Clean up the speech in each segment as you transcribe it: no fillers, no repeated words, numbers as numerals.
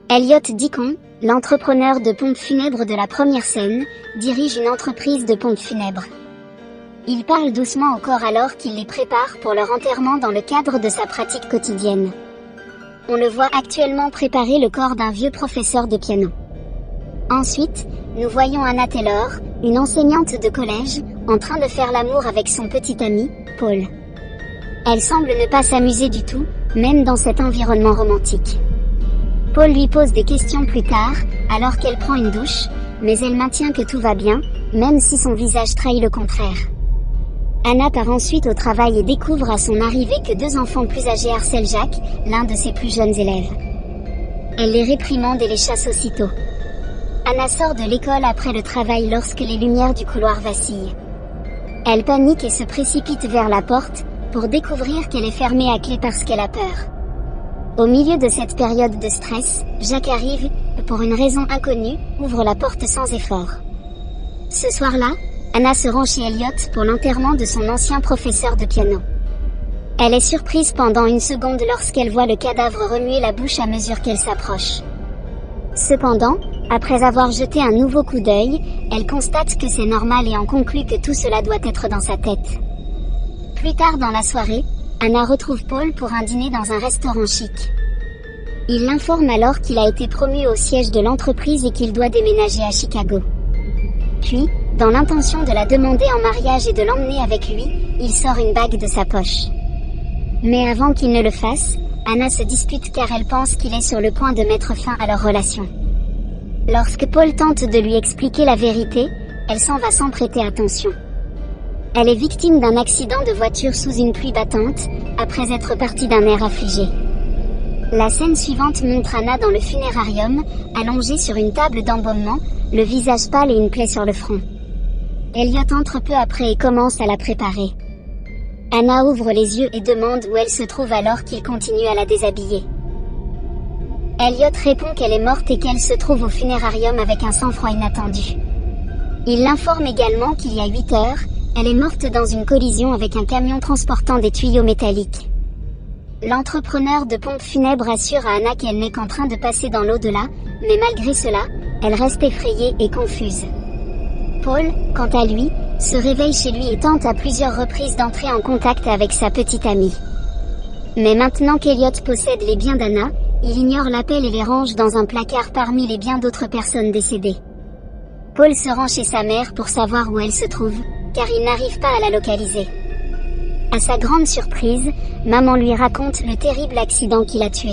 Elliot Deacon, l'entrepreneur de pompes funèbres de la première scène, dirige une entreprise de pompes funèbres. Il parle doucement au corps alors qu'il les prépare pour leur enterrement dans le cadre de sa pratique quotidienne. On le voit actuellement préparer le corps d'un vieux professeur de piano. Ensuite, nous voyons Anna Taylor, une enseignante de collège, en train de faire l'amour avec son petit ami, Paul. Elle semble ne pas s'amuser du tout, même dans cet environnement romantique. Paul lui pose des questions plus tard, alors qu'elle prend une douche, mais elle maintient que tout va bien, même si son visage trahit le contraire. Anna part ensuite au travail et découvre à son arrivée que 2 enfants plus âgés harcèlent Jack, l'un de ses plus jeunes élèves. Elle les réprimande et les chasse aussitôt. Anna sort de l'école après le travail lorsque les lumières du couloir vacillent. Elle panique et se précipite vers la porte, pour découvrir qu'elle est fermée à clé parce qu'elle a peur. Au milieu de cette période de stress, Jack arrive, pour une raison inconnue, ouvre la porte sans effort. Ce soir-là, Anna se rend chez Elliot pour l'enterrement de son ancien professeur de piano. Elle est surprise pendant une seconde lorsqu'elle voit le cadavre remuer la bouche à mesure qu'elle s'approche. Cependant, après avoir jeté un nouveau coup d'œil, elle constate que c'est normal et en conclut que tout cela doit être dans sa tête. Plus tard dans la soirée, Anna retrouve Paul pour un dîner dans un restaurant chic. Il l'informe alors qu'il a été promu au siège de l'entreprise et qu'il doit déménager à Chicago. Puis, dans l'intention de la demander en mariage et de l'emmener avec lui, il sort une bague de sa poche. Mais avant qu'il ne le fasse, Anna se dispute car elle pense qu'il est sur le point de mettre fin à leur relation. Lorsque Paul tente de lui expliquer la vérité, elle s'en va sans prêter attention. Elle est victime d'un accident de voiture sous une pluie battante, après être partie d'un air affligé. La scène suivante montre Anna dans le funérarium, allongée sur une table d'embaumement, le visage pâle et une plaie sur le front. Elliot entre peu après et commence à la préparer. Anna ouvre les yeux et demande où elle se trouve alors qu'il continue à la déshabiller. Elliot répond qu'elle est morte et qu'elle se trouve au funérarium avec un sang-froid inattendu. Il l'informe également qu'il y a 8 heures, elle est morte dans une collision avec un camion transportant des tuyaux métalliques. L'entrepreneur de pompes funèbres assure à Anna qu'elle n'est qu'en train de passer dans l'au-delà, mais malgré cela, elle reste effrayée et confuse. Paul, quant à lui, se réveille chez lui et tente à plusieurs reprises d'entrer en contact avec sa petite amie. Mais maintenant qu'Elliot possède les biens d'Anna, il ignore l'appel et les range dans un placard parmi les biens d'autres personnes décédées. Paul se rend chez sa mère pour savoir où elle se trouve, car il n'arrive pas à la localiser. À sa grande surprise, maman lui raconte le terrible accident qui l'a tué.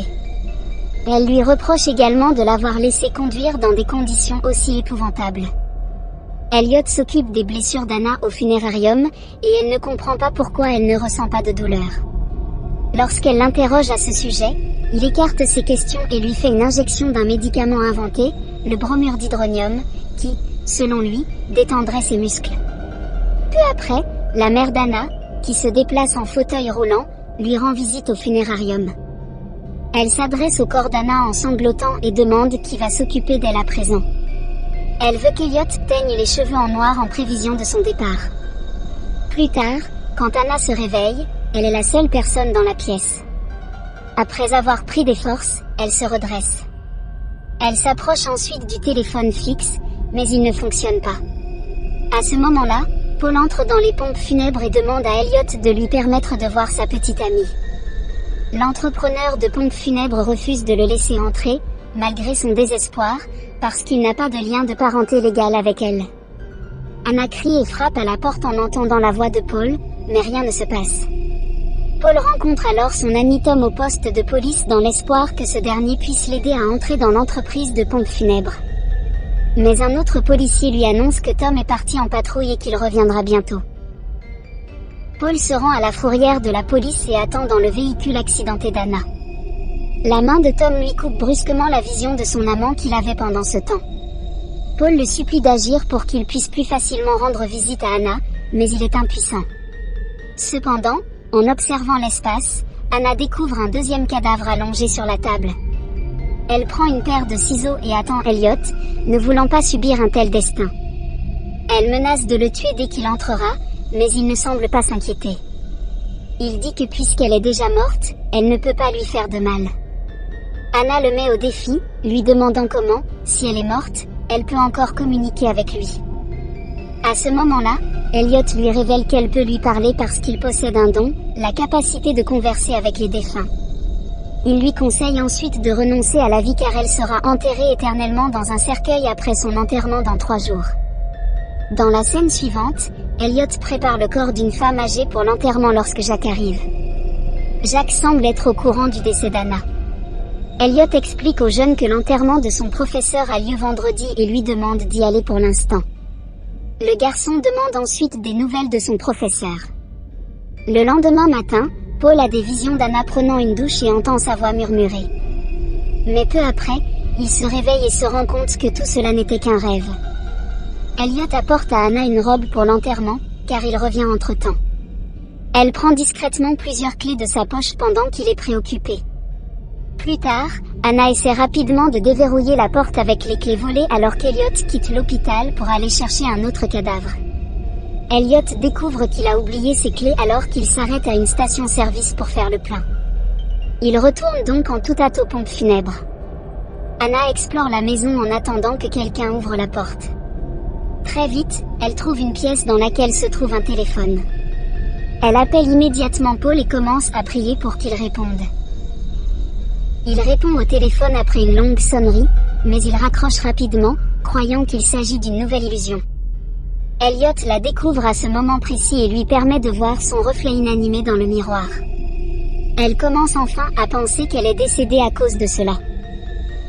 Elle lui reproche également de l'avoir laissé conduire dans des conditions aussi épouvantables. Elliot s'occupe des blessures d'Anna au funérarium, et elle ne comprend pas pourquoi elle ne ressent pas de douleur. Lorsqu'elle l'interroge à ce sujet, il écarte ses questions et lui fait une injection d'un médicament inventé, le bromure d'hydronium, qui, selon lui, détendrait ses muscles. Peu après, la mère d'Anna, qui se déplace en fauteuil roulant, lui rend visite au funérarium. Elle s'adresse au corps d'Anna en sanglotant et demande qui va s'occuper d'elle à présent. Elle veut qu'Elliot teigne les cheveux en noir en prévision de son départ. Plus tard, quand Anna se réveille, elle est la seule personne dans la pièce. Après avoir pris des forces, elle se redresse. Elle s'approche ensuite du téléphone fixe, mais il ne fonctionne pas. À ce moment-là, Paul entre dans les pompes funèbres et demande à Elliot de lui permettre de voir sa petite amie. L'entrepreneur de pompes funèbres refuse de le laisser entrer, malgré son désespoir, parce qu'il n'a pas de lien de parenté légal avec elle. Anna crie et frappe à la porte en entendant la voix de Paul, mais rien ne se passe. Paul rencontre alors son ami Tom au poste de police dans l'espoir que ce dernier puisse l'aider à entrer dans l'entreprise de pompes funèbres. Mais un autre policier lui annonce que Tom est parti en patrouille et qu'il reviendra bientôt. Paul se rend à la fourrière de la police et attend dans le véhicule accidenté d'Anna. La main de Tom lui coupe brusquement la vision de son amant qu'il avait pendant ce temps. Paul le supplie d'agir pour qu'il puisse plus facilement rendre visite à Anna, mais il est impuissant. Cependant, en observant l'espace, Anna découvre un deuxième cadavre allongé sur la table. Elle prend une paire de ciseaux et attend Elliot, ne voulant pas subir un tel destin. Elle menace de le tuer dès qu'il entrera, mais il ne semble pas s'inquiéter. Il dit que puisqu'elle est déjà morte, elle ne peut pas lui faire de mal. Anna le met au défi, lui demandant comment, si elle est morte, elle peut encore communiquer avec lui. À ce moment-là, Elliot lui révèle qu'elle peut lui parler parce qu'il possède un don, la capacité de converser avec les défunts. Il lui conseille ensuite de renoncer à la vie car elle sera enterrée éternellement dans un cercueil après son enterrement dans 3 jours. Dans la scène suivante, Elliot prépare le corps d'une femme âgée pour l'enterrement lorsque Jack arrive. Jack semble être au courant du décès d'Anna. Elliot explique au jeune que l'enterrement de son professeur a lieu vendredi et lui demande d'y aller pour l'instant. Le garçon demande ensuite des nouvelles de son professeur. Le lendemain matin, Paul a des visions d'Anna prenant une douche et entend sa voix murmurer. Mais peu après, il se réveille et se rend compte que tout cela n'était qu'un rêve. Elliot apporte à Anna une robe pour l'enterrement, car il revient entre-temps. Elle prend discrètement plusieurs clés de sa poche pendant qu'il est préoccupé. Plus tard, Anna essaie rapidement de déverrouiller la porte avec les clés volées alors qu'Elliot quitte l'hôpital pour aller chercher un autre cadavre. Elliot découvre qu'il a oublié ses clés alors qu'il s'arrête à une station-service pour faire le plein. Il retourne donc en toute hâte aux pompes funèbres. Anna explore la maison en attendant que quelqu'un ouvre la porte. Très vite, elle trouve une pièce dans laquelle se trouve un téléphone. Elle appelle immédiatement Paul et commence à prier pour qu'il réponde. Il répond au téléphone après une longue sonnerie, mais il raccroche rapidement, croyant qu'il s'agit d'une nouvelle illusion. Elliot la découvre à ce moment précis et lui permet de voir son reflet inanimé dans le miroir. Elle commence enfin à penser qu'elle est décédée à cause de cela.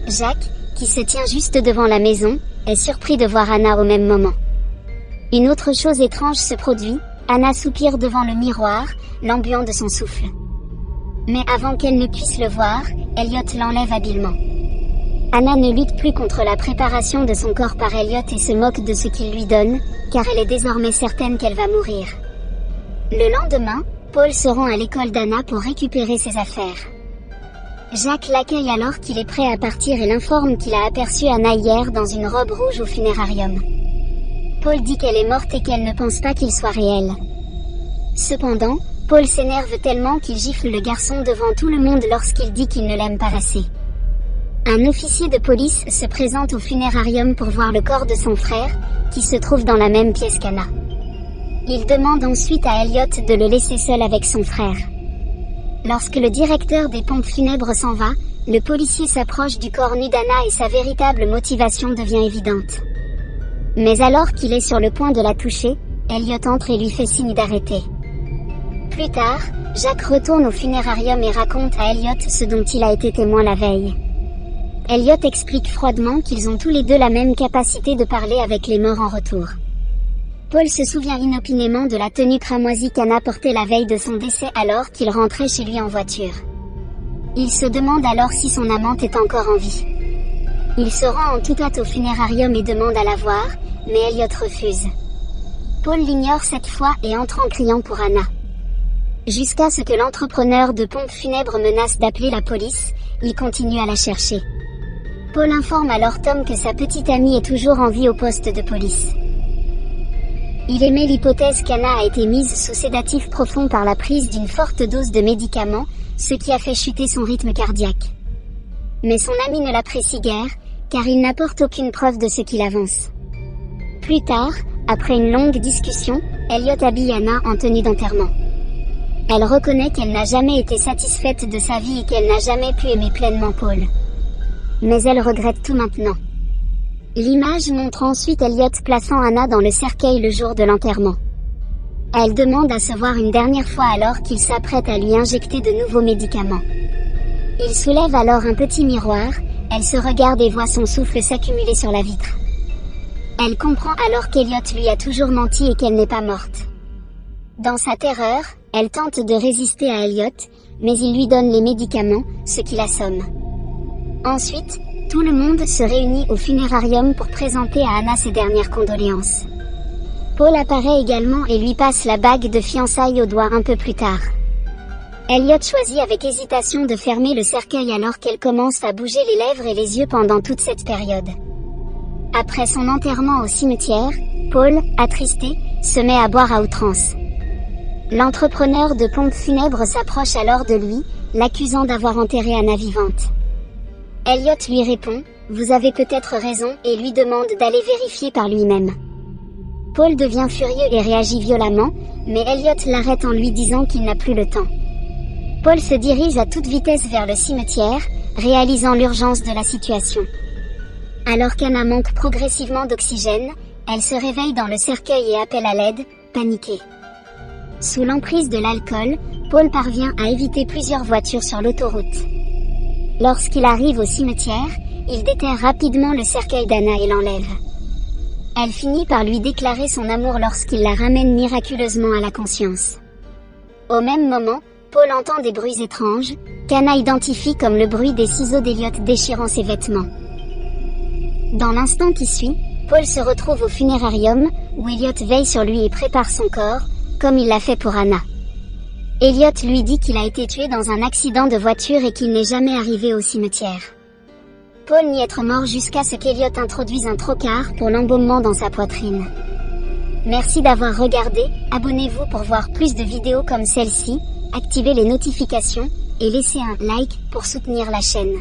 Jack, qui se tient juste devant la maison, est surpris de voir Anna au même moment. Une autre chose étrange se produit, Anna soupire devant le miroir, l'embuant de son souffle. Mais avant qu'elle ne puisse le voir, Elliot l'enlève habilement. Anna ne lutte plus contre la préparation de son corps par Elliot et se moque de ce qu'il lui donne, car elle est désormais certaine qu'elle va mourir. Le lendemain, Paul se rend à l'école d'Anna pour récupérer ses affaires. Jack l'accueille alors qu'il est prêt à partir et l'informe qu'il a aperçu Anna hier dans une robe rouge au funérarium. Paul dit qu'elle est morte et qu'elle ne pense pas qu'il soit réel. Cependant, Paul s'énerve tellement qu'il gifle le garçon devant tout le monde lorsqu'il dit qu'il ne l'aime pas assez. Un officier de police se présente au funérarium pour voir le corps de son frère, qui se trouve dans la même pièce qu'Anna. Il demande ensuite à Elliot de le laisser seul avec son frère. Lorsque le directeur des pompes funèbres s'en va, le policier s'approche du corps nu d'Anna et sa véritable motivation devient évidente. Mais alors qu'il est sur le point de la toucher, Elliot entre et lui fait signe d'arrêter. Plus tard, Jack retourne au funérarium et raconte à Elliot ce dont il a été témoin la veille. Elliot explique froidement qu'ils ont tous les deux la même capacité de parler avec les morts en retour. Paul se souvient inopinément de la tenue cramoisie qu'Anna portait la veille de son décès alors qu'il rentrait chez lui en voiture. Il se demande alors si son amante est encore en vie. Il se rend en toute hâte au funérarium et demande à la voir, mais Elliot refuse. Paul l'ignore cette fois et entre en criant pour Anna. Jusqu'à ce que l'entrepreneur de pompes funèbres menace d'appeler la police, il continue à la chercher. Paul informe alors Tom que sa petite amie est toujours en vie au poste de police. Il émet l'hypothèse qu'Anna a été mise sous sédatif profond par la prise d'une forte dose de médicaments, ce qui a fait chuter son rythme cardiaque. Mais son ami ne l'apprécie guère, car il n'apporte aucune preuve de ce qu'il avance. Plus tard, après une longue discussion, Elliot habille Anna en tenue d'enterrement. Elle reconnaît qu'elle n'a jamais été satisfaite de sa vie et qu'elle n'a jamais pu aimer pleinement Paul. Mais elle regrette tout maintenant. L'image montre ensuite Elliot plaçant Anna dans le cercueil le jour de l'enterrement. Elle demande à se voir une dernière fois alors qu'il s'apprête à lui injecter de nouveaux médicaments. Il soulève alors un petit miroir, elle se regarde et voit son souffle s'accumuler sur la vitre. Elle comprend alors qu'Elliot lui a toujours menti et qu'elle n'est pas morte. Dans sa terreur, elle tente de résister à Elliot, mais il lui donne les médicaments, ce qui l'assomme. Ensuite, tout le monde se réunit au funérarium pour présenter à Anna ses dernières condoléances. Paul apparaît également et lui passe la bague de fiançailles au doigt un peu plus tard. Elliot choisit avec hésitation de fermer le cercueil alors qu'elle commence à bouger les lèvres et les yeux pendant toute cette période. Après son enterrement au cimetière, Paul, attristé, se met à boire à outrance. L'entrepreneur de pompes funèbres s'approche alors de lui, l'accusant d'avoir enterré Anna vivante. Elliot lui répond, « Vous avez peut-être raison » et lui demande d'aller vérifier par lui-même. Paul devient furieux et réagit violemment, mais Elliot l'arrête en lui disant qu'il n'a plus le temps. Paul se dirige à toute vitesse vers le cimetière, réalisant l'urgence de la situation. Alors qu'Anna manque progressivement d'oxygène, elle se réveille dans le cercueil et appelle à l'aide, paniquée. Sous l'emprise de l'alcool, Paul parvient à éviter plusieurs voitures sur l'autoroute. Lorsqu'il arrive au cimetière, il déterre rapidement le cercueil d'Anna et l'enlève. Elle finit par lui déclarer son amour lorsqu'il la ramène miraculeusement à la conscience. Au même moment, Paul entend des bruits étranges, qu'Anna identifie comme le bruit des ciseaux d'Elliot déchirant ses vêtements. Dans l'instant qui suit, Paul se retrouve au funérarium, où Elliot veille sur lui et prépare son corps, comme il l'a fait pour Anna. Elliot lui dit qu'il a été tué dans un accident de voiture et qu'il n'est jamais arrivé au cimetière. Paul nie être mort jusqu'à ce qu'Elliot introduise un trocard pour l'embaumement dans sa poitrine. Merci d'avoir regardé, abonnez-vous pour voir plus de vidéos comme celle-ci, activez les notifications, et laissez un like pour soutenir la chaîne.